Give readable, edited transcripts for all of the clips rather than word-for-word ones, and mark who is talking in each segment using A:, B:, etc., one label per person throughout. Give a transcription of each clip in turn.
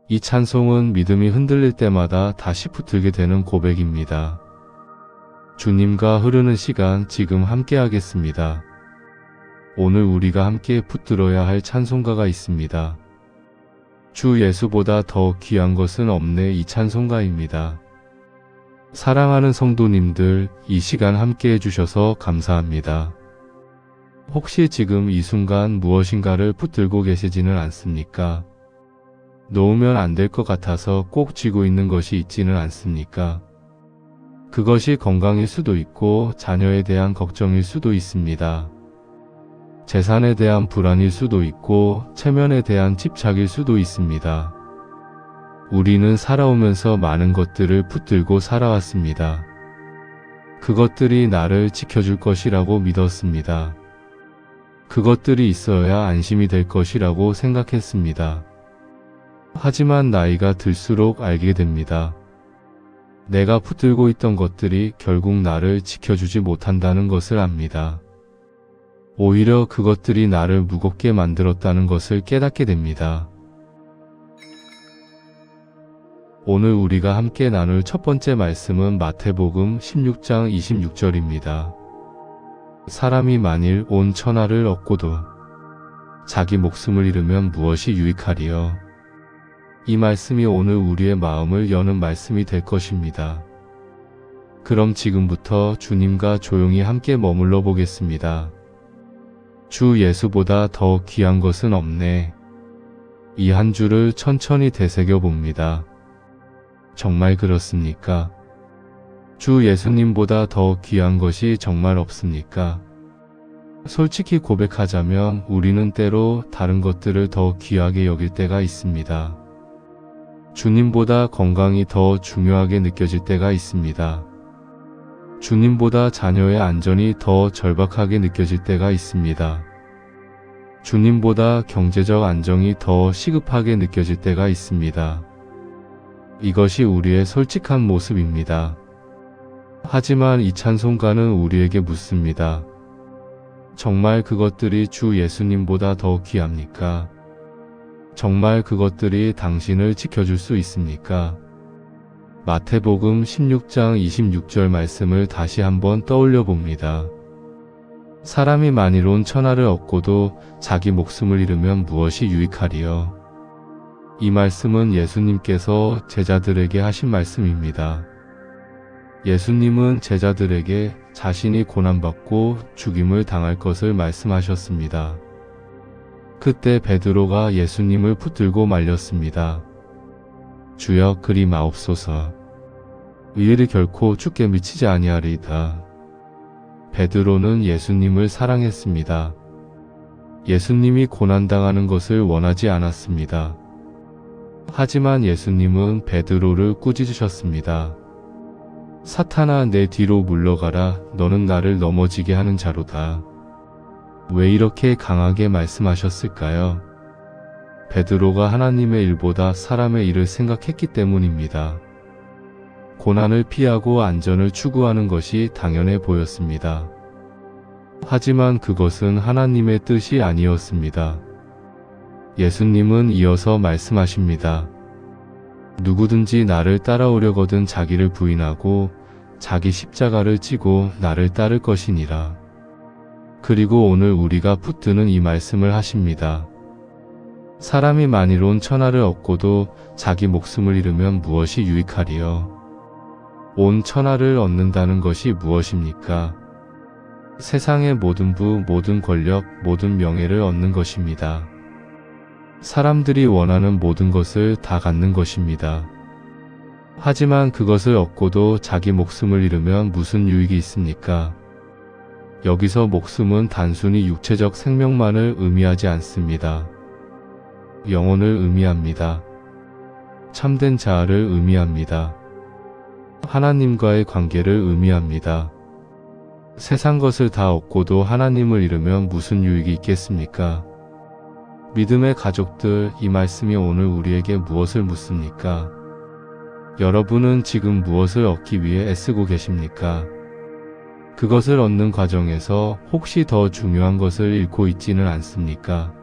A: 이 찬송은 믿음이 흔들릴 때마다 다시 붙들게 되는 고백입니다. 주님과 흐르는 시간 지금 함께 하겠습니다. 오늘 우리가 함께 붙들어야 할 찬송가가 있습니다. 주 예수보다 더 귀한 것은 없네, 이 찬송가입니다. 사랑하는 성도님들, 이 시간 함께 해주셔서 감사합니다. 혹시 지금 이 순간 무엇인가를 붙들고 계시지는 않습니까? 놓으면 안 될 것 같아서 꼭 쥐고 있는 것이 있지는 않습니까? 그것이 건강일 수도 있고 자녀에 대한 걱정일 수도 있습니다. 재산에 대한 불안일 수도 있고 체면에 대한 집착일 수도 있습니다. 우리는 살아오면서 많은 것들을 붙들고 살아왔습니다. 그것들이 나를 지켜줄 것이라고 믿었습니다. 그것들이 있어야 안심이 될 것이라고 생각했습니다. 하지만 나이가 들수록 알게 됩니다. 내가 붙들고 있던 것들이 결국 나를 지켜주지 못한다는 것을 압니다. 오히려 그것들이 나를 무겁게 만들었다는 것을 깨닫게 됩니다. 오늘 우리가 함께 나눌 첫 번째 말씀은 마태복음 16장 26절입니다. 사람이 만일 온 천하를 얻고도 자기 목숨을 잃으면 무엇이 유익하리요? 이 말씀이 오늘 우리의 마음을 여는 말씀이 될 것입니다. 그럼 지금부터 주님과 조용히 함께 머물러 보겠습니다. 주 예수보다 더 귀한 것은 없네. 이 한 주를 천천히 되새겨 봅니다. 정말 그렇습니까? 주 예수님보다 더 귀한 것이 정말 없습니까? 솔직히 고백하자면 우리는 때로 다른 것들을 더 귀하게 여길 때가 있습니다. 주님보다 건강이 더 중요하게 느껴질 때가 있습니다. 주님보다 자녀의 안전이 더 절박하게 느껴질 때가 있습니다. 주님보다 경제적 안정이 더 시급하게 느껴질 때가 있습니다. 이것이 우리의 솔직한 모습입니다. 하지만 이 찬송가는 우리에게 묻습니다. 정말 그것들이 주 예수님보다 더 귀합니까? 정말 그것들이 당신을 지켜줄 수 있습니까? 마태복음 16장 26절 말씀을 다시 한번 떠올려 봅니다. 사람이 만일 온 천하를 얻고도 자기 목숨을 잃으면 무엇이 유익하리요? 이 말씀은 예수님께서 제자들에게 하신 말씀입니다. 예수님은 제자들에게 자신이 고난받고 죽임을 당할 것을 말씀하셨습니다. 그때 베드로가 예수님을 붙들고 말렸습니다. 주여, 그리 마옵소서. 의인이 결코 죽게 미치지 아니하리이다. 베드로는 예수님을 사랑했습니다. 예수님이 고난당하는 것을 원하지 않았습니다. 하지만 예수님은 베드로를 꾸짖으셨습니다. 사탄아, 내 뒤로 물러가라. 너는 나를 넘어지게 하는 자로다. 왜 이렇게 강하게 말씀하셨을까요? 베드로가 하나님의 일보다 사람의 일을 생각했기 때문입니다. 고난을 피하고 안전을 추구하는 것이 당연해 보였습니다. 하지만 그것은 하나님의 뜻이 아니었습니다. 예수님은 이어서 말씀하십니다. 누구든지 나를 따라오려거든 자기를 부인하고 자기 십자가를 지고 나를 따를 것이니라. 그리고 오늘 우리가 붙드는 이 말씀을 하십니다. 사람이 만일 온 천하를 얻고도 자기 목숨을 잃으면 무엇이 유익하리요? 온 천하를 얻는다는 것이 무엇입니까? 세상의 모든 부, 모든 권력, 모든 명예를 얻는 것입니다. 사람들이 원하는 모든 것을 다 갖는 것입니다. 하지만 그것을 얻고도 자기 목숨을 잃으면 무슨 유익이 있습니까? 여기서 목숨은 단순히 육체적 생명만을 의미하지 않습니다. 영혼을 의미합니다. 참된 자아를 의미합니다. 하나님과의 관계를 의미합니다. 세상 것을 다 얻고도 하나님을 잃으면 무슨 유익이 있겠습니까? 믿음의 가족들, 이 말씀이 오늘 우리에게 무엇을 묻습니까? 여러분은 지금 무엇을 얻기 위해 애쓰고 계십니까? 그것을 얻는 과정에서 혹시 더 중요한 것을 잃고 있지는 않습니까?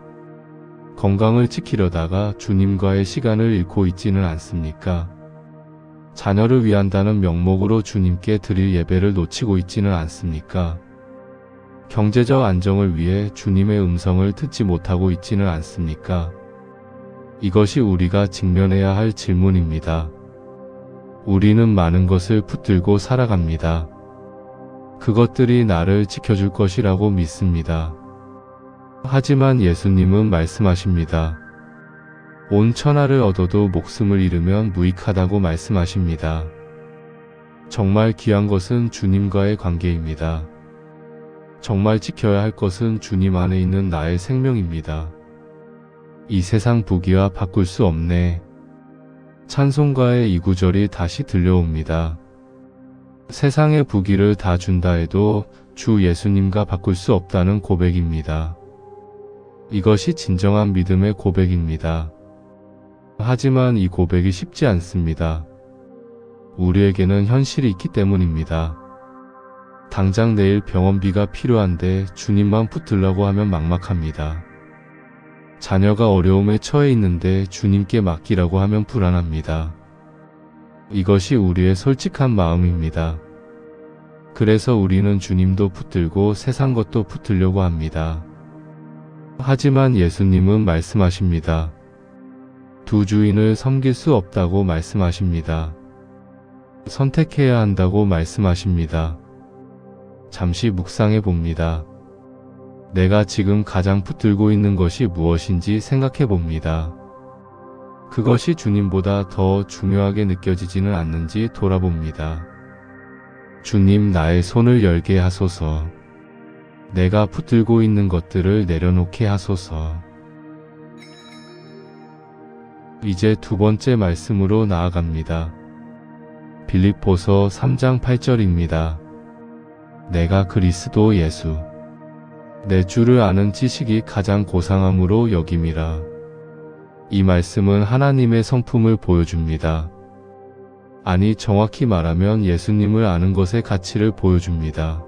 A: 건강을 지키려다가 주님과의 시간을 잃고 있지는 않습니까? 자녀를 위한다는 명목으로 주님께 드릴 예배를 놓치고 있지는 않습니까? 경제적 안정을 위해 주님의 음성을 듣지 못하고 있지는 않습니까? 이것이 우리가 직면해야 할 질문입니다. 우리는 많은 것을 붙들고 살아갑니다. 그것들이 나를 지켜줄 것이라고 믿습니다. 하지만 예수님은 말씀하십니다. 온 천하를 얻어도 목숨을 잃으면 무익하다고 말씀하십니다. 정말 귀한 것은 주님과의 관계입니다. 정말 지켜야 할 것은 주님 안에 있는 나의 생명입니다. 이 세상 부귀와 바꿀 수 없네. 찬송가의 이 구절이 다시 들려옵니다. 세상의 부귀를 다 준다 해도 주 예수님과 바꿀 수 없다는 고백입니다. 이것이 진정한 믿음의 고백입니다. 하지만 이 고백이 쉽지 않습니다. 우리에게는 현실이 있기 때문입니다. 당장 내일 병원비가 필요한데 주님만 붙들라고 하면 막막합니다. 자녀가 어려움에 처해 있는데 주님께 맡기라고 하면 불안합니다. 이것이 우리의 솔직한 마음입니다. 그래서 우리는 주님도 붙들고 세상 것도 붙들려고 합니다. 하지만 예수님은 말씀하십니다. 두 주인을 섬길 수 없다고 말씀하십니다. 선택해야 한다고 말씀하십니다. 잠시 묵상해 봅니다. 내가 지금 가장 붙들고 있는 것이 무엇인지 생각해 봅니다. 그것이 주님보다 더 중요하게 느껴지지는 않는지 돌아봅니다. 주님, 나의 손을 열게 하소서. 내가 붙들고 있는 것들을 내려놓게 하소서. 이제 두 번째 말씀으로 나아갑니다. 빌립보서 3장 8절입니다. 내가 그리스도 예수 내 주를 아는 지식이 가장 고상함으로 여김이라. 이 말씀은 하나님의 성품을 보여줍니다. 아니, 정확히 말하면 예수님을 아는 것의 가치를 보여줍니다.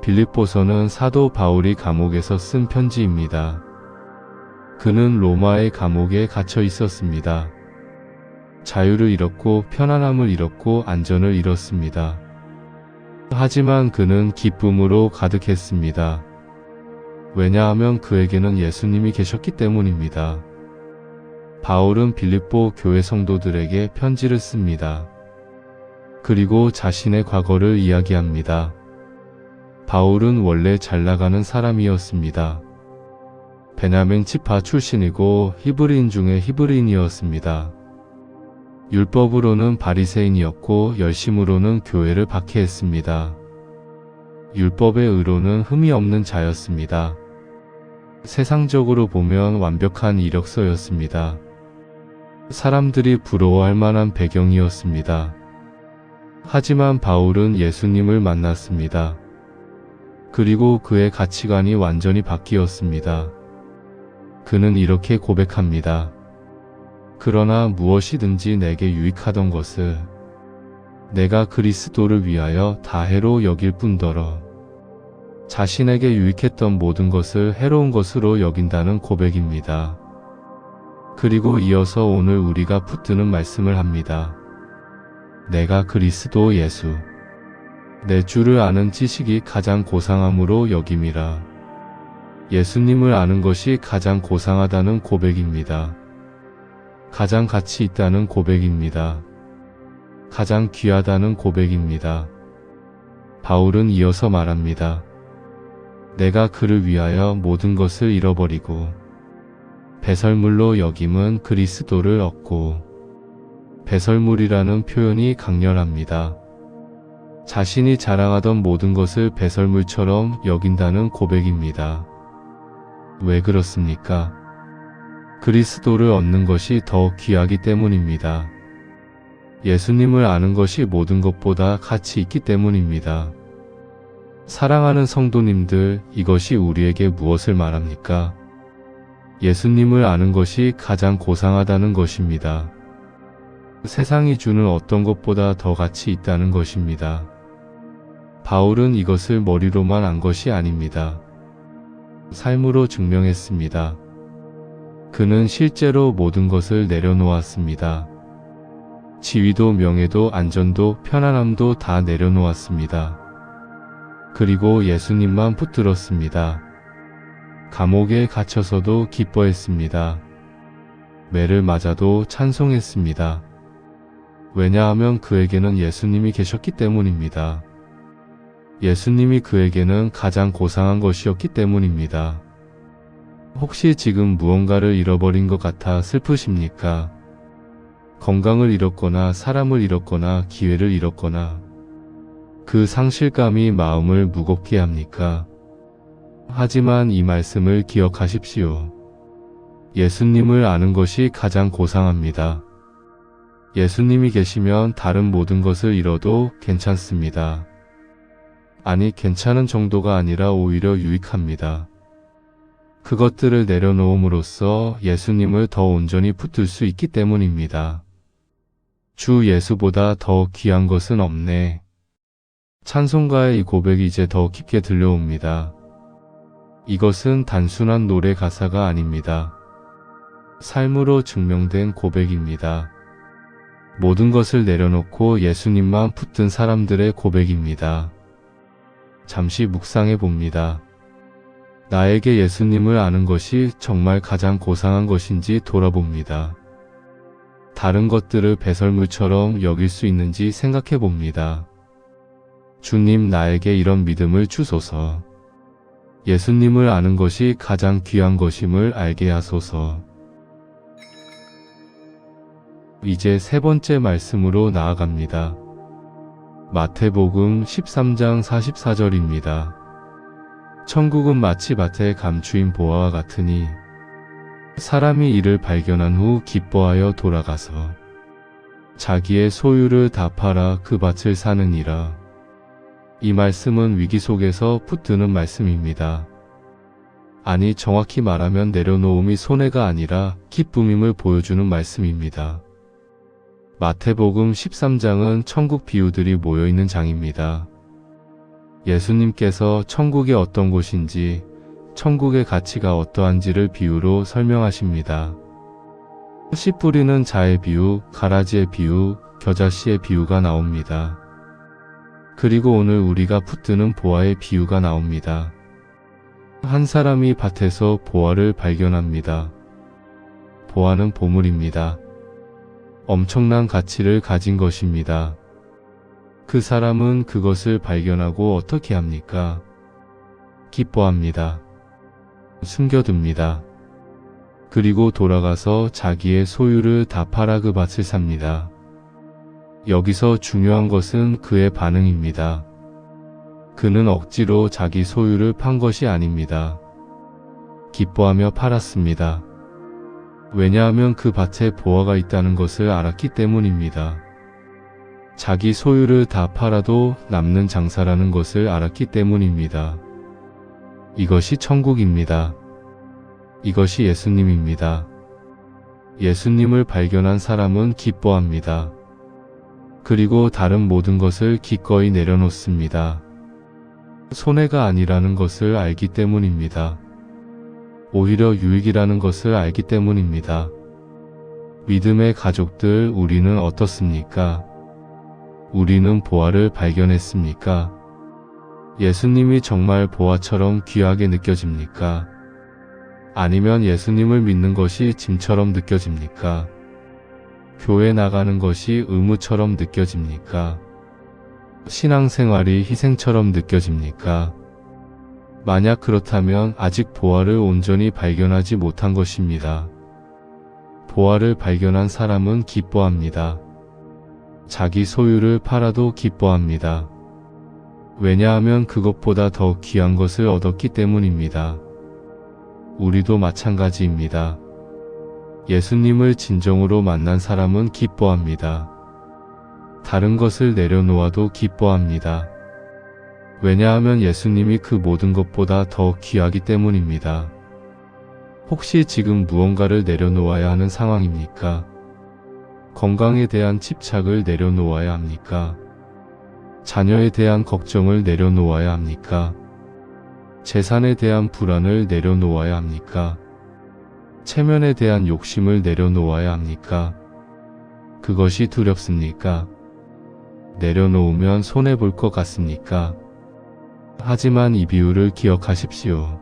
A: 빌립보서는 사도 바울이 감옥에서 쓴 편지입니다. 그는 로마의 감옥에 갇혀 있었습니다. 자유를 잃었고 편안함을 잃었고 안전을 잃었습니다. 하지만 그는 기쁨으로 가득했습니다. 왜냐하면 그에게는 예수님이 계셨기 때문입니다. 바울은 빌립보 교회 성도들에게 편지를 씁니다. 그리고 자신의 과거를 이야기합니다. 바울은 원래 잘 나가는 사람이었습니다. 베냐민 지파 출신이고 히브리인 중에 히브리인이었습니다. 율법으로는 바리새인이었고 열심으로는 교회를 박해했습니다. 율법의 의로는 흠이 없는 자였습니다. 세상적으로 보면 완벽한 이력서였습니다. 사람들이 부러워할 만한 배경이었습니다. 하지만 바울은 예수님을 만났습니다. 그리고 그의 가치관이 완전히 바뀌었습니다. 그는 이렇게 고백합니다. 그러나 무엇이든지 내게 유익하던 것을 내가 그리스도를 위하여 다 해로 여길 뿐더러 자신에게 유익했던 모든 것을 해로운 것으로 여긴다는 고백입니다. 그리고 이어서 오늘 우리가 붙드는 말씀을 합니다. 내가 그리스도 예수 내 주를 아는 지식이 가장 고상함으로 여김이라. 예수님을 아는 것이 가장 고상하다는 고백입니다. 가장 가치 있다는 고백입니다. 가장 귀하다는 고백입니다. 바울은 이어서 말합니다. 내가 그를 위하여 모든 것을 잃어버리고 배설물로 여김은 그리스도를 얻고. 배설물이라는 표현이 강렬합니다. 자신이 자랑하던 모든 것을 배설물처럼 여긴다는 고백입니다. 왜 그렇습니까? 그리스도를 얻는 것이 더 귀하기 때문입니다. 예수님을 아는 것이 모든 것보다 가치 있기 때문입니다. 사랑하는 성도님들, 이것이 우리에게 무엇을 말합니까? 예수님을 아는 것이 가장 고상하다는 것입니다. 세상이 주는 어떤 것보다 더 가치 있다는 것입니다. 바울은 이것을 머리로만 안 것이 아닙니다. 삶으로 증명했습니다. 그는 실제로 모든 것을 내려놓았습니다. 지위도 명예도 안전도 편안함도 다 내려놓았습니다. 그리고 예수님만 붙들었습니다. 감옥에 갇혀서도 기뻐했습니다. 매를 맞아도 찬송했습니다. 왜냐하면 그에게는 예수님이 계셨기 때문입니다. 예수님이 그에게는 가장 고상한 것이었기 때문입니다. 혹시 지금 무언가를 잃어버린 것 같아 슬프십니까? 건강을 잃었거나 사람을 잃었거나 기회를 잃었거나 그 상실감이 마음을 무겁게 합니까? 하지만 이 말씀을 기억하십시오. 예수님을 아는 것이 가장 고상합니다. 예수님이 계시면 다른 모든 것을 잃어도 괜찮습니다. 아니, 괜찮은 정도가 아니라 오히려 유익합니다. 그것들을 내려놓음으로써 예수님을 더 온전히 붙들 수 있기 때문입니다. 주 예수보다 더 귀한 것은 없네. 찬송가의 이 고백이 이제 더 깊게 들려옵니다. 이것은 단순한 노래 가사가 아닙니다. 삶으로 증명된 고백입니다. 모든 것을 내려놓고 예수님만 붙든 사람들의 고백입니다. 잠시 묵상해 봅니다. 나에게 예수님을 아는 것이 정말 가장 고상한 것인지 돌아봅니다. 다른 것들을 배설물처럼 여길 수 있는지 생각해 봅니다. 주님, 나에게 이런 믿음을 주소서. 예수님을 아는 것이 가장 귀한 것임을 알게 하소서. 이제 세 번째 말씀으로 나아갑니다. 마태복음 13장 44절입니다. 천국은 마치 밭에 감추인 보화와 같으니 사람이 이를 발견한 후 기뻐하여 돌아가서 자기의 소유를 다 팔아 그 밭을 사느니라. 이 말씀은 위기 속에서 붙드는 말씀입니다. 아니, 정확히 말하면 내려놓음이 손해가 아니라 기쁨임을 보여주는 말씀입니다. 마태복음 13장은 천국 비유들이 모여있는 장입니다. 예수님께서 천국이 어떤 곳인지, 천국의 가치가 어떠한지를 비유로 설명하십니다. 씨 뿌리는 자의 비유, 가라지의 비유, 겨자씨의 비유가 나옵니다. 그리고 오늘 우리가 붙드는 보화의 비유가 나옵니다. 한 사람이 밭에서 보화를 발견합니다. 보화는 보물입니다. 엄청난 가치를 가진 것입니다. 그 사람은 그것을 발견하고 어떻게 합니까? 기뻐합니다. 숨겨둡니다. 그리고 돌아가서 자기의 소유를 다 팔아 그 밭을 삽니다. 여기서 중요한 것은 그의 반응입니다. 그는 억지로 자기 소유를 판 것이 아닙니다. 기뻐하며 팔았습니다. 왜냐하면 그 밭에 보화가 있다는 것을 알았기 때문입니다. 자기 소유를 다 팔아도 남는 장사라는 것을 알았기 때문입니다. 이것이 천국입니다. 이것이 예수님입니다. 예수님을 발견한 사람은 기뻐합니다. 그리고 다른 모든 것을 기꺼이 내려놓습니다. 손해가 아니라는 것을 알기 때문입니다. 오히려 유익이라는 것을 알기 때문입니다. 믿음의 가족들, 우리는 어떻습니까? 우리는 보화를 발견했습니까? 예수님이 정말 보화처럼 귀하게 느껴집니까? 아니면 예수님을 믿는 것이 짐처럼 느껴집니까? 교회 나가는 것이 의무처럼 느껴집니까? 신앙생활이 희생처럼 느껴집니까? 만약 그렇다면 아직 보화를 온전히 발견하지 못한 것입니다. 보화를 발견한 사람은 기뻐합니다. 자기 소유를 팔아도 기뻐합니다. 왜냐하면 그것보다 더 귀한 것을 얻었기 때문입니다. 우리도 마찬가지입니다. 예수님을 진정으로 만난 사람은 기뻐합니다. 다른 것을 내려놓아도 기뻐합니다. 왜냐하면 예수님이 그 모든 것보다 더 귀하기 때문입니다. 혹시 지금 무언가를 내려놓아야 하는 상황입니까? 건강에 대한 집착을 내려놓아야 합니까? 자녀에 대한 걱정을 내려놓아야 합니까? 재산에 대한 불안을 내려놓아야 합니까? 체면에 대한 욕심을 내려놓아야 합니까? 그것이 두렵습니까? 내려놓으면 손해볼 것 같습니까? 하지만 이 비유를 기억하십시오.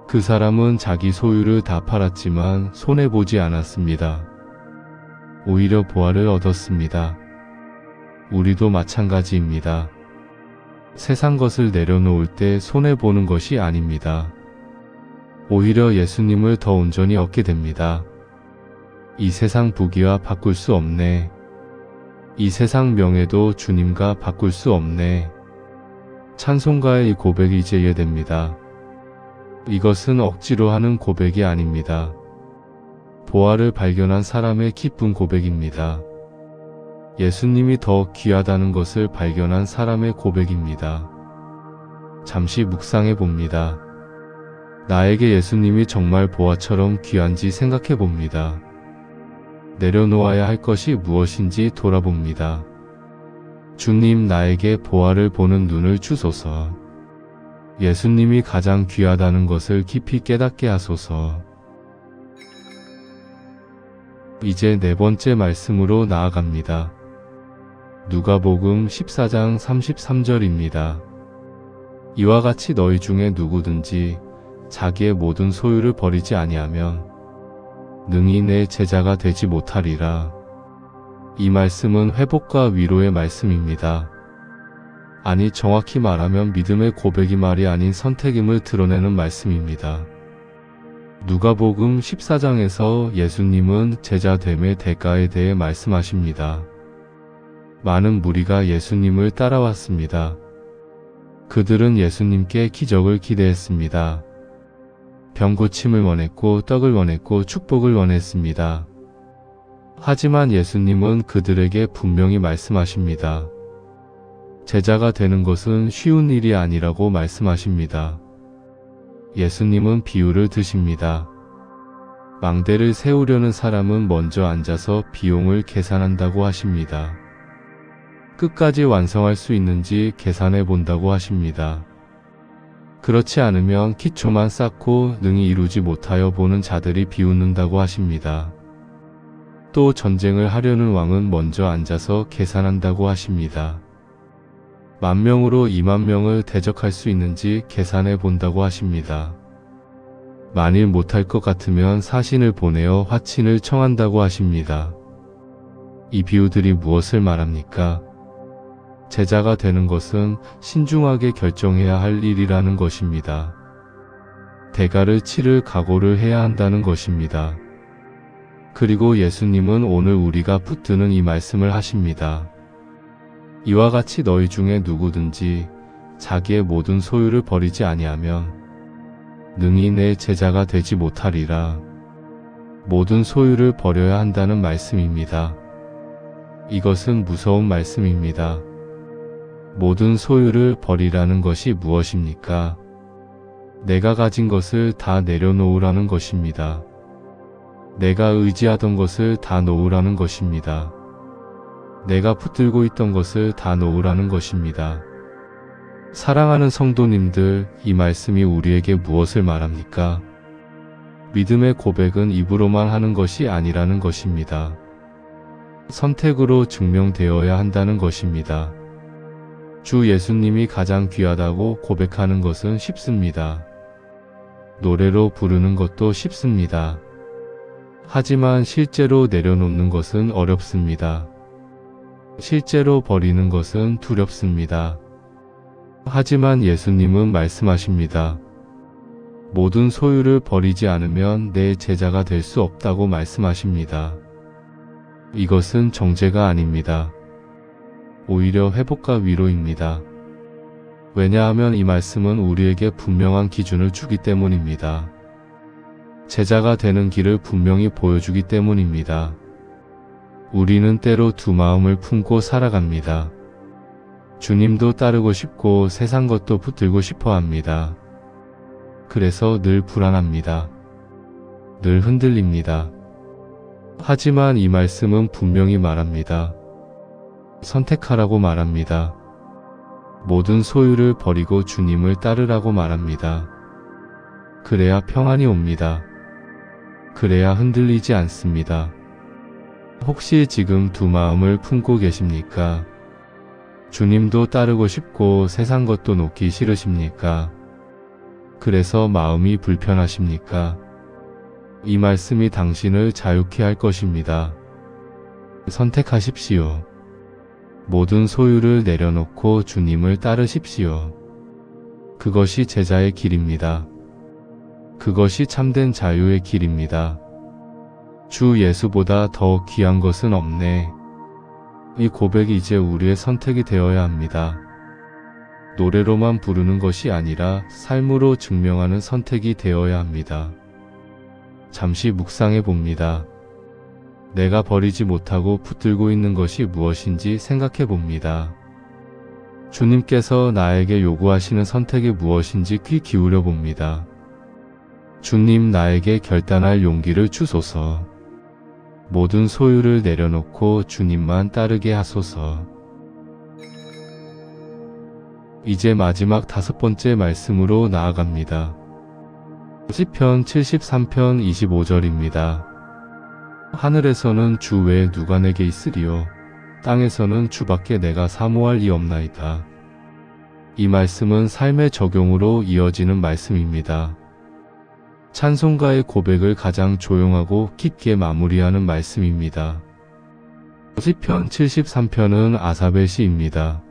A: 그 사람은 자기 소유를 다 팔았지만 손해보지 않았습니다. 오히려 보화를 얻었습니다. 우리도 마찬가지입니다. 세상 것을 내려놓을 때 손해보는 것이 아닙니다. 오히려 예수님을 더 온전히 얻게 됩니다. 이 세상 부귀와 바꿀 수 없네. 이 세상 명예도 주님과 바꿀 수 없네. 찬송가의 이 고백이 이제 이해됩니다. 이것은 억지로 하는 고백이 아닙니다. 보화를 발견한 사람의 기쁜 고백입니다. 예수님이 더 귀하다는 것을 발견한 사람의 고백입니다. 잠시 묵상해 봅니다. 나에게 예수님이 정말 보화처럼 귀한지 생각해 봅니다. 내려놓아야 할 것이 무엇인지 돌아봅니다. 주님, 나에게 보화를 보는 눈을 주소서. 예수님이 가장 귀하다는 것을 깊이 깨닫게 하소서. 이제 네 번째 말씀으로 나아갑니다. 누가복음 14장 33절입니다. 이와 같이 너희 중에 누구든지 자기의 모든 소유를 버리지 아니하면 능히 내 제자가 되지 못하리라. 이 말씀은 회복과 위로의 말씀입니다. 아니, 정확히 말하면 믿음의 고백이 말이 아닌 선택임을 드러내는 말씀입니다. 누가복음 14장에서 예수님은 제자됨의 대가에 대해 말씀하십니다. 많은 무리가 예수님을 따라왔습니다. 그들은 예수님께 기적을 기대했습니다. 병 고침을 원했고 떡을 원했고 축복을 원했습니다. 하지만 예수님은 그들에게 분명히 말씀하십니다. 제자가 되는 것은 쉬운 일이 아니라고 말씀하십니다. 예수님은 비유를 드십니다. 망대를 세우려는 사람은 먼저 앉아서 비용을 계산한다고 하십니다. 끝까지 완성할 수 있는지 계산해 본다고 하십니다. 그렇지 않으면 기초만 쌓고 능히 이루지 못하여 보는 자들이 비웃는다고 하십니다. 또 전쟁을 하려는 왕은 먼저 앉아서 계산한다고 하십니다. 10,000명으로 20,000명을 대적할 수 있는지 계산해 본다고 하십니다. 만일 못할 것 같으면 사신을 보내어 화친을 청한다고 하십니다. 이 비유들이 무엇을 말합니까? 제자가 되는 것은 신중하게 결정해야 할 일이라는 것입니다. 대가를 치를 각오를 해야 한다는 것입니다. 그리고 예수님은 오늘 우리가 붙드는 이 말씀을 하십니다. 이와 같이 너희 중에 누구든지 자기의 모든 소유를 버리지 아니하면 능히 내 제자가 되지 못하리라. 모든 소유를 버려야 한다는 말씀입니다. 이것은 무서운 말씀입니다. 모든 소유를 버리라는 것이 무엇입니까? 내가 가진 것을 다 내려놓으라는 것입니다. 내가 의지하던 것을 다 놓으라는 것입니다. 내가 붙들고 있던 것을 다 놓으라는 것입니다. 사랑하는 성도님들, 이 말씀이 우리에게 무엇을 말합니까? 믿음의 고백은 입으로만 하는 것이 아니라는 것입니다. 선택으로 증명되어야 한다는 것입니다. 주 예수님이 가장 귀하다고 고백하는 것은 쉽습니다. 노래로 부르는 것도 쉽습니다. 하지만 실제로 내려놓는 것은 어렵습니다. 실제로 버리는 것은 두렵습니다. 하지만 예수님은 말씀하십니다. 모든 소유를 버리지 않으면 내 제자가 될 수 없다고 말씀하십니다. 이것은 정죄가 아닙니다. 오히려 회복과 위로입니다. 왜냐하면 이 말씀은 우리에게 분명한 기준을 주기 때문입니다. 제자가 되는 길을 분명히 보여주기 때문입니다. 우리는 때로 두 마음을 품고 살아갑니다. 주님도 따르고 싶고 세상 것도 붙들고 싶어 합니다. 그래서 늘 불안합니다. 늘 흔들립니다. 하지만 이 말씀은 분명히 말합니다. 선택하라고 말합니다. 모든 소유를 버리고 주님을 따르라고 말합니다. 그래야 평안이 옵니다. 그래야 흔들리지 않습니다. 혹시 지금 두 마음을 품고 계십니까? 주님도 따르고 싶고 세상 것도 놓기 싫으십니까? 그래서 마음이 불편하십니까? 이 말씀이 당신을 자유케 할 것입니다. 선택하십시오. 모든 소유를 내려놓고 주님을 따르십시오. 그것이 제자의 길입니다. 그것이 참된 자유의 길입니다. 주 예수보다 더 귀한 것은 없네. 이 고백이 이제 우리의 선택이 되어야 합니다. 노래로만 부르는 것이 아니라 삶으로 증명하는 선택이 되어야 합니다. 잠시 묵상해 봅니다. 내가 버리지 못하고 붙들고 있는 것이 무엇인지 생각해 봅니다. 주님께서 나에게 요구하시는 선택이 무엇인지 귀 기울여 봅니다. 주님, 나에게 결단할 용기를 주소서. 모든 소유를 내려놓고 주님만 따르게 하소서. 이제 마지막 5번째 말씀으로 나아갑니다. 시편 73편 25절입니다. 하늘에서는 주 외에 누가 내게 있으리요. 땅에서는 주밖에 내가 사모할 이 없나이다. 이 말씀은 삶의 적용으로 이어지는 말씀입니다. 찬송가의 고백을 가장 조용하고 깊게 마무리하는 말씀입니다. 시편 73편은 아삽의 시입니다.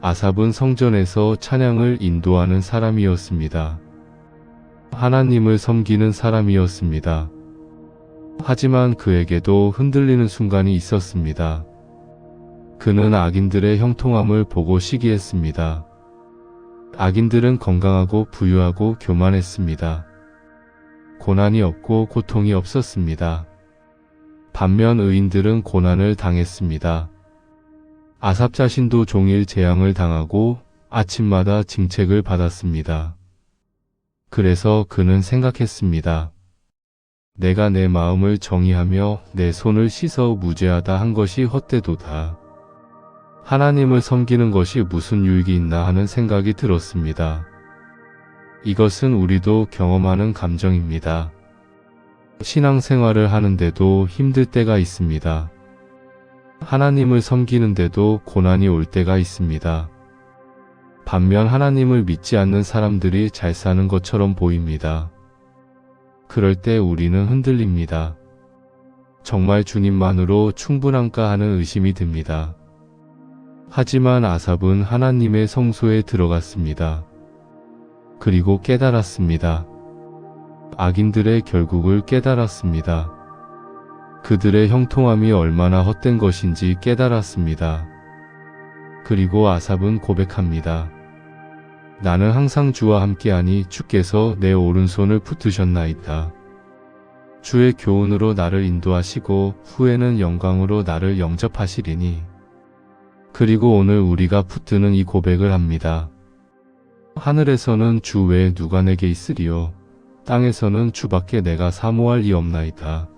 A: 아삽은 성전에서 찬양을 인도하는 사람이었습니다. 하나님을 섬기는 사람이었습니다. 하지만 그에게도 흔들리는 순간이 있었습니다. 그는 악인들의 형통함을 보고 시기했습니다. 악인들은 건강하고 부유하고 교만했습니다. 고난이 없고 고통이 없었습니다. 반면 의인들은 고난을 당했습니다. 아삽 자신도 종일 재앙을 당하고 아침마다 징책을 받았습니다. 그래서 그는 생각했습니다. 내가 내 마음을 정의하며 내 손을 씻어 무죄하다 한 것이 헛되도다. 하나님을 섬기는 것이 무슨 유익이 있나 하는 생각이 들었습니다. 이것은 우리도 경험하는 감정입니다. 신앙생활을 하는데도 힘들 때가 있습니다. 하나님을 섬기는데도 고난이 올 때가 있습니다. 반면 하나님을 믿지 않는 사람들이 잘 사는 것처럼 보입니다. 그럴 때 우리는 흔들립니다. 정말 주님만으로 충분한가 하는 의심이 듭니다. 하지만 아삽은 하나님의 성소에 들어갔습니다. 그리고 깨달았습니다. 악인들의 결국을 깨달았습니다. 그들의 형통함이 얼마나 헛된 것인지 깨달았습니다. 그리고 아삽은 고백합니다. 나는 항상 주와 함께하니 주께서 내 오른손을 붙드셨나이다. 주의 교훈으로 나를 인도하시고 후에는 영광으로 나를 영접하시리니. 그리고 오늘 우리가 붙드는 이 고백을 합니다. 하늘에서는 주 외에 누가 내게 있으리요. 땅에서는 주밖에 내가 사모할 이 없나이다.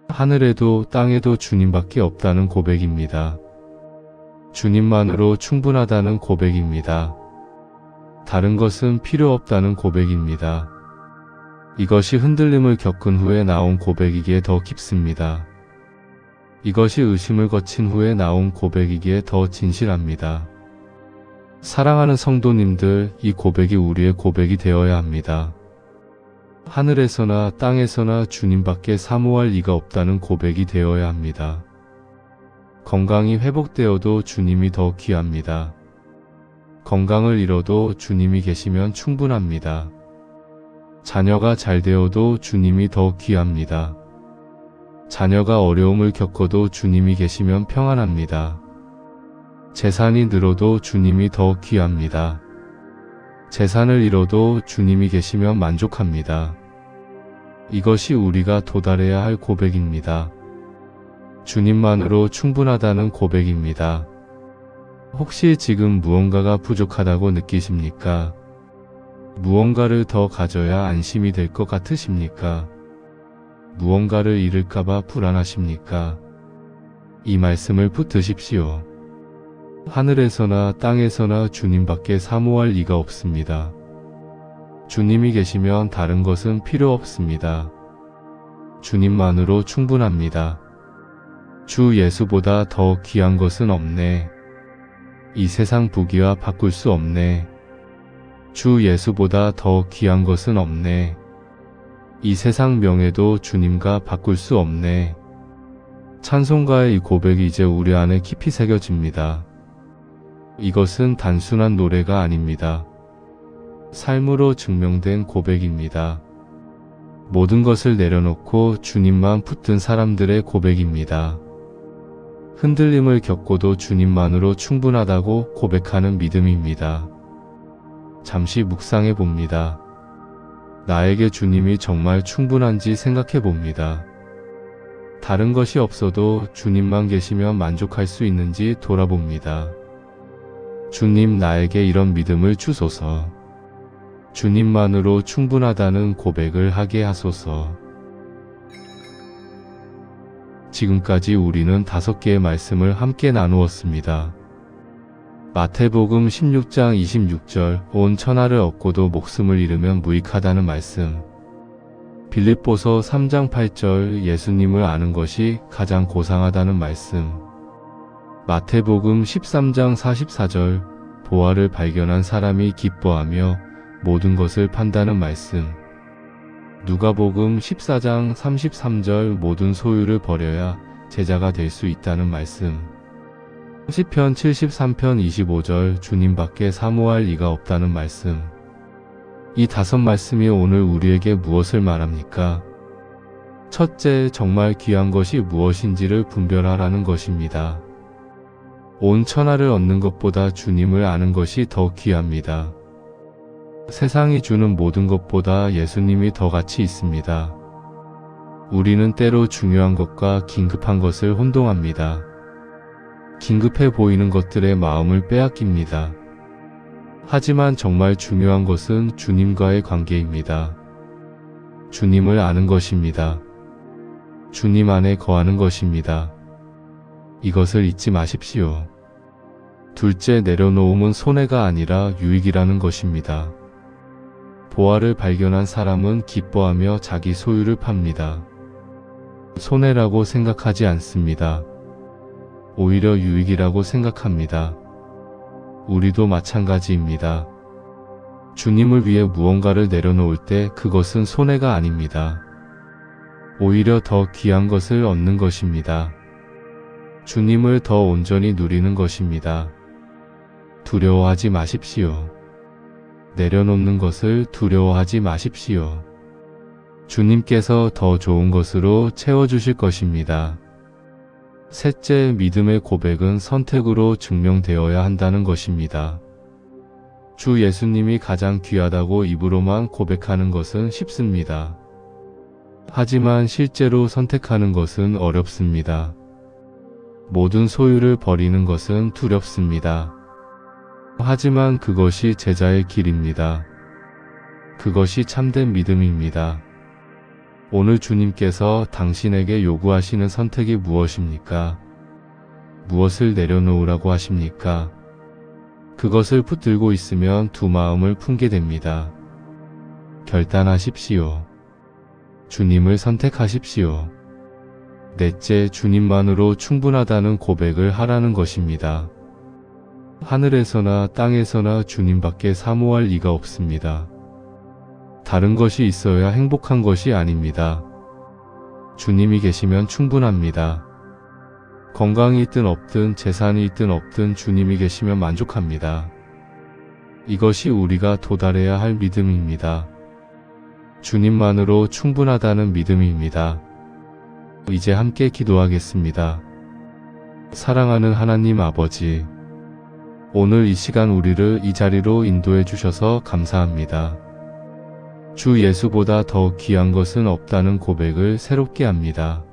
A: 하늘에도 땅에도 주님밖에 없다는 고백입니다. 주님만으로 충분하다는 고백입니다. 다른 것은 필요 없다는 고백입니다. 이것이 흔들림을 겪은 후에 나온 고백이기에 더 깊습니다. 이것이 의심을 거친 후에 나온 고백이기에 더 진실합니다. 사랑하는 성도님들, 이 고백이 우리의 고백이 되어야 합니다. 하늘에서나 땅에서나 주님밖에 사모할 이가 없다는 고백이 되어야 합니다. 건강이 회복되어도 주님이 더 귀합니다. 건강을 잃어도 주님이 계시면 충분합니다. 자녀가 잘 되어도 주님이 더 귀합니다. 자녀가 어려움을 겪어도 주님이 계시면 평안합니다. 재산이 늘어도 주님이 더 귀합니다. 재산을 잃어도 주님이 계시면 만족합니다. 이것이 우리가 도달해야 할 고백입니다. 주님만으로 충분하다는 고백입니다. 혹시 지금 무언가가 부족하다고 느끼십니까? 무언가를 더 가져야 안심이 될 것 같으십니까? 무언가를 잃을까봐 불안하십니까? 이 말씀을 붙드십시오. 하늘에서나 땅에서나 주님밖에 사모할 이가 없습니다. 주님이 계시면 다른 것은 필요 없습니다. 주님만으로 충분합니다. 주 예수보다 더 귀한 것은 없네. 이 세상 부귀와 바꿀 수 없네. 주 예수보다 더 귀한 것은 없네. 이 세상 명예도 주님과 바꿀 수 없네. 찬송가의 이 고백이 이제 우리 안에 깊이 새겨집니다. 이것은 단순한 노래가 아닙니다. 삶으로 증명된 고백입니다. 모든 것을 내려놓고 주님만 붙든 사람들의 고백입니다. 흔들림을 겪고도 주님만으로 충분하다고 고백하는 믿음입니다. 잠시 묵상해 봅니다. 나에게 주님이 정말 충분한지 생각해 봅니다. 다른 것이 없어도 주님만 계시면 만족할 수 있는지 돌아봅니다. 주님, 나에게 이런 믿음을 주소서. 주님만으로 충분하다는 고백을 하게 하소서. 지금까지 우리는 5개의 말씀을 함께 나누었습니다. 마태복음 16장 26절, 온 천하를 얻고도 목숨을 잃으면 무익하다는 말씀. 빌립보서 3장 8절, 예수님을 아는 것이 가장 고상하다는 말씀. 마태복음 13장 44절, 보화를 발견한 사람이 기뻐하며 모든 것을 판다는 말씀. 누가복음 14장 33절, 모든 소유를 버려야 제자가 될 수 있다는 말씀. 시편 73편 25절, 주님밖에 사모할 이가 없다는 말씀. 이 5 말씀이 오늘 우리에게 무엇을 말합니까? 첫째, 정말 귀한 것이 무엇인지를 분별하라는 것입니다. 온 천하를 얻는 것보다 주님을 아는 것이 더 귀합니다. 세상이 주는 모든 것보다 예수님이 더 가치 있습니다. 우리는 때로 중요한 것과 긴급한 것을 혼동합니다. 긴급해 보이는 것들의 마음을 빼앗깁니다. 하지만 정말 중요한 것은 주님과의 관계입니다. 주님을 아는 것입니다. 주님 안에 거하는 것입니다. 이것을 잊지 마십시오. 둘째, 내려놓음은 손해가 아니라 유익이라는 것입니다. 보화를 발견한 사람은 기뻐하며 자기 소유를 팝니다. 손해라고 생각하지 않습니다. 오히려 유익이라고 생각합니다. 우리도 마찬가지입니다. 주님을 위해 무언가를 내려놓을 때 그것은 손해가 아닙니다. 오히려 더 귀한 것을 얻는 것입니다. 주님을 더 온전히 누리는 것입니다. 두려워하지 마십시오. 내려놓는 것을 두려워하지 마십시오. 주님께서 더 좋은 것으로 채워주실 것입니다. 셋째, 믿음의 고백은 선택으로 증명되어야 한다는 것입니다. 주 예수님이 가장 귀하다고 입으로만 고백하는 것은 쉽습니다. 하지만 실제로 선택하는 것은 어렵습니다. 모든 소유를 버리는 것은 두렵습니다. 하지만 그것이 제자의 길입니다. 그것이 참된 믿음입니다. 오늘 주님께서 당신에게 요구하시는 선택이 무엇입니까? 무엇을 내려놓으라고 하십니까? 그것을 붙들고 있으면 두 마음을 품게 됩니다. 결단하십시오. 주님을 선택하십시오. 넷째, 주님만으로 충분하다는 고백을 하라는 것입니다. 하늘에서나 땅에서나 주님밖에 사모할 이가 없습니다. 다른 것이 있어야 행복한 것이 아닙니다. 주님이 계시면 충분합니다. 건강이 있든 없든 재산이 있든 없든 주님이 계시면 만족합니다. 이것이 우리가 도달해야 할 믿음입니다. 주님만으로 충분하다는 믿음입니다. 이제 함께 기도하겠습니다. 사랑하는 하나님 아버지, 오늘 이 시간 우리를 이 자리로 인도해 주셔서 감사합니다. 주 예수보다 더 귀한 것은 없다는 고백을 새롭게 합니다.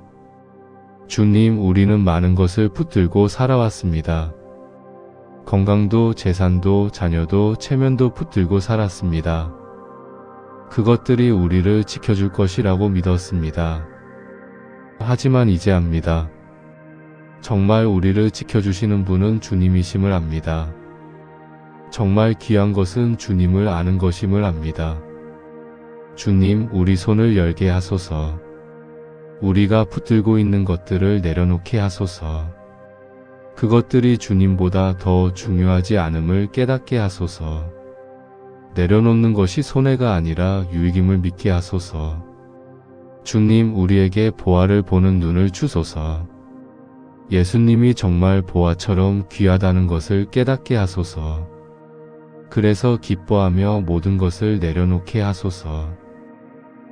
A: 주님, 우리는 많은 것을 붙들고 살아왔습니다. 건강도 재산도 자녀도 체면도 붙들고 살았습니다. 그것들이 우리를 지켜줄 것이라고 믿었습니다. 하지만 이제 압니다. 정말 우리를 지켜주시는 분은 주님이심을 압니다. 정말 귀한 것은 주님을 아는 것임을 압니다. 주님, 우리 손을 열게 하소서. 우리가 붙들고 있는 것들을 내려놓게 하소서. 그것들이 주님보다 더 중요하지 않음을 깨닫게 하소서. 내려놓는 것이 손해가 아니라 유익임을 믿게 하소서. 주님, 우리에게 보화를 보는 눈을 주소서. 예수님이 정말 보화처럼 귀하다는 것을 깨닫게 하소서. 그래서 기뻐하며 모든 것을 내려놓게 하소서.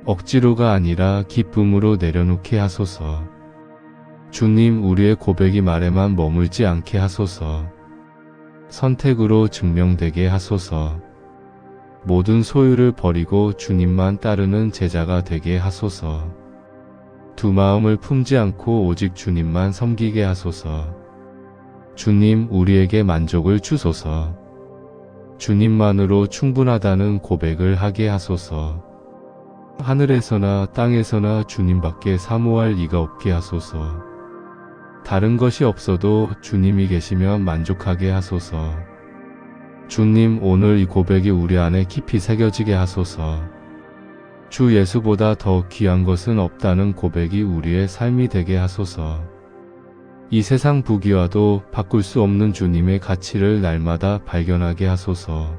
A: 억지로가 아니라 기쁨으로 내려놓게 하소서. 주님, 우리의 고백이 말에만 머물지 않게 하소서. 선택으로 증명되게 하소서. 모든 소유를 버리고 주님만 따르는 제자가 되게 하소서. 두 마음을 품지 않고 오직 주님만 섬기게 하소서. 주님, 우리에게 만족을 주소서. 주님만으로 충분하다는 고백을 하게 하소서. 하늘에서나 땅에서나 주님밖에 사모할 이가 없게 하소서. 다른 것이 없어도 주님이 계시면 만족하게 하소서. 주님, 오늘 이 고백이 우리 안에 깊이 새겨지게 하소서. 주 예수보다 더 귀한 것은 없다는 고백이 우리의 삶이 되게 하소서. 이 세상 부귀와도 바꿀 수 없는 주님의 가치를 날마다 발견하게 하소서.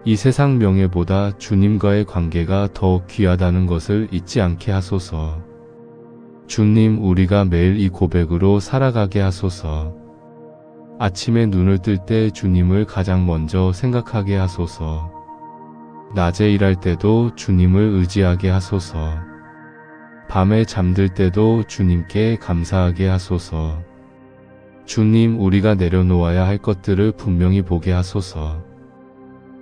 A: 이 세상 명예보다 주님과의 관계가 더 귀하다는 것을 잊지 않게 하소서. 주님, 우리가 매일 이 고백으로 살아가게 하소서. 아침에 눈을 뜰 때 주님을 가장 먼저 생각하게 하소서. 낮에 일할 때도 주님을 의지하게 하소서. 밤에 잠들 때도 주님께 감사하게 하소서. 주님, 우리가 내려놓아야 할 것들을 분명히 보게 하소서.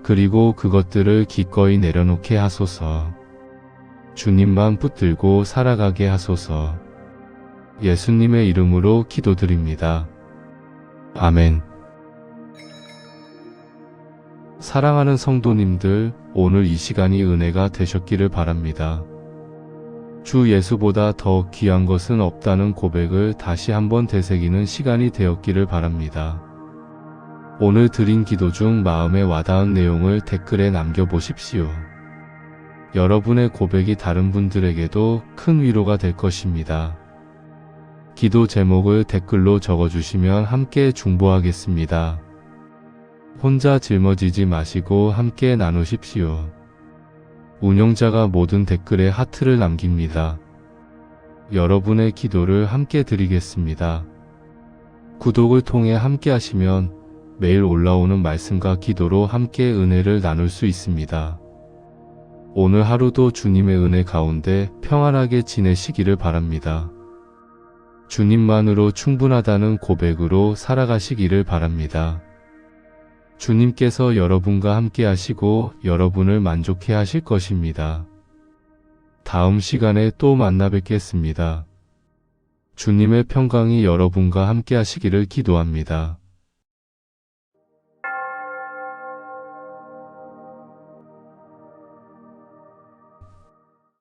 A: 그리고 그것들을 기꺼이 내려놓게 하소서. 주님만 붙들고 살아가게 하소서. 예수님의 이름으로 기도드립니다. 아멘. 사랑하는 성도님들, 오늘 이 시간이 은혜가 되셨기를 바랍니다. 주 예수보다 더 귀한 것은 없다는 고백을 다시 한번 되새기는 시간이 되었기를 바랍니다. 오늘 드린 기도 중 마음에 와닿은 내용을 댓글에 남겨보십시오. 여러분의 고백이 다른 분들에게도 큰 위로가 될 것입니다. 기도 제목을 댓글로 적어주시면 함께 중보하겠습니다. 혼자 짊어지지 마시고 함께 나누십시오. 운영자가 모든 댓글에 하트를 남깁니다. 여러분의 기도를 함께 드리겠습니다. 구독을 통해 함께 하시면 매일 올라오는 말씀과 기도로 함께 은혜를 나눌 수 있습니다. 오늘 하루도 주님의 은혜 가운데 평안하게 지내시기를 바랍니다. 주님만으로 충분하다는 고백으로 살아가시기를 바랍니다. 주님께서 여러분과 함께 하시고 여러분을 만족해 하실 것입니다. 다음 시간에 또 만나 뵙겠습니다. 주님의 평강이 여러분과 함께 하시기를 기도합니다.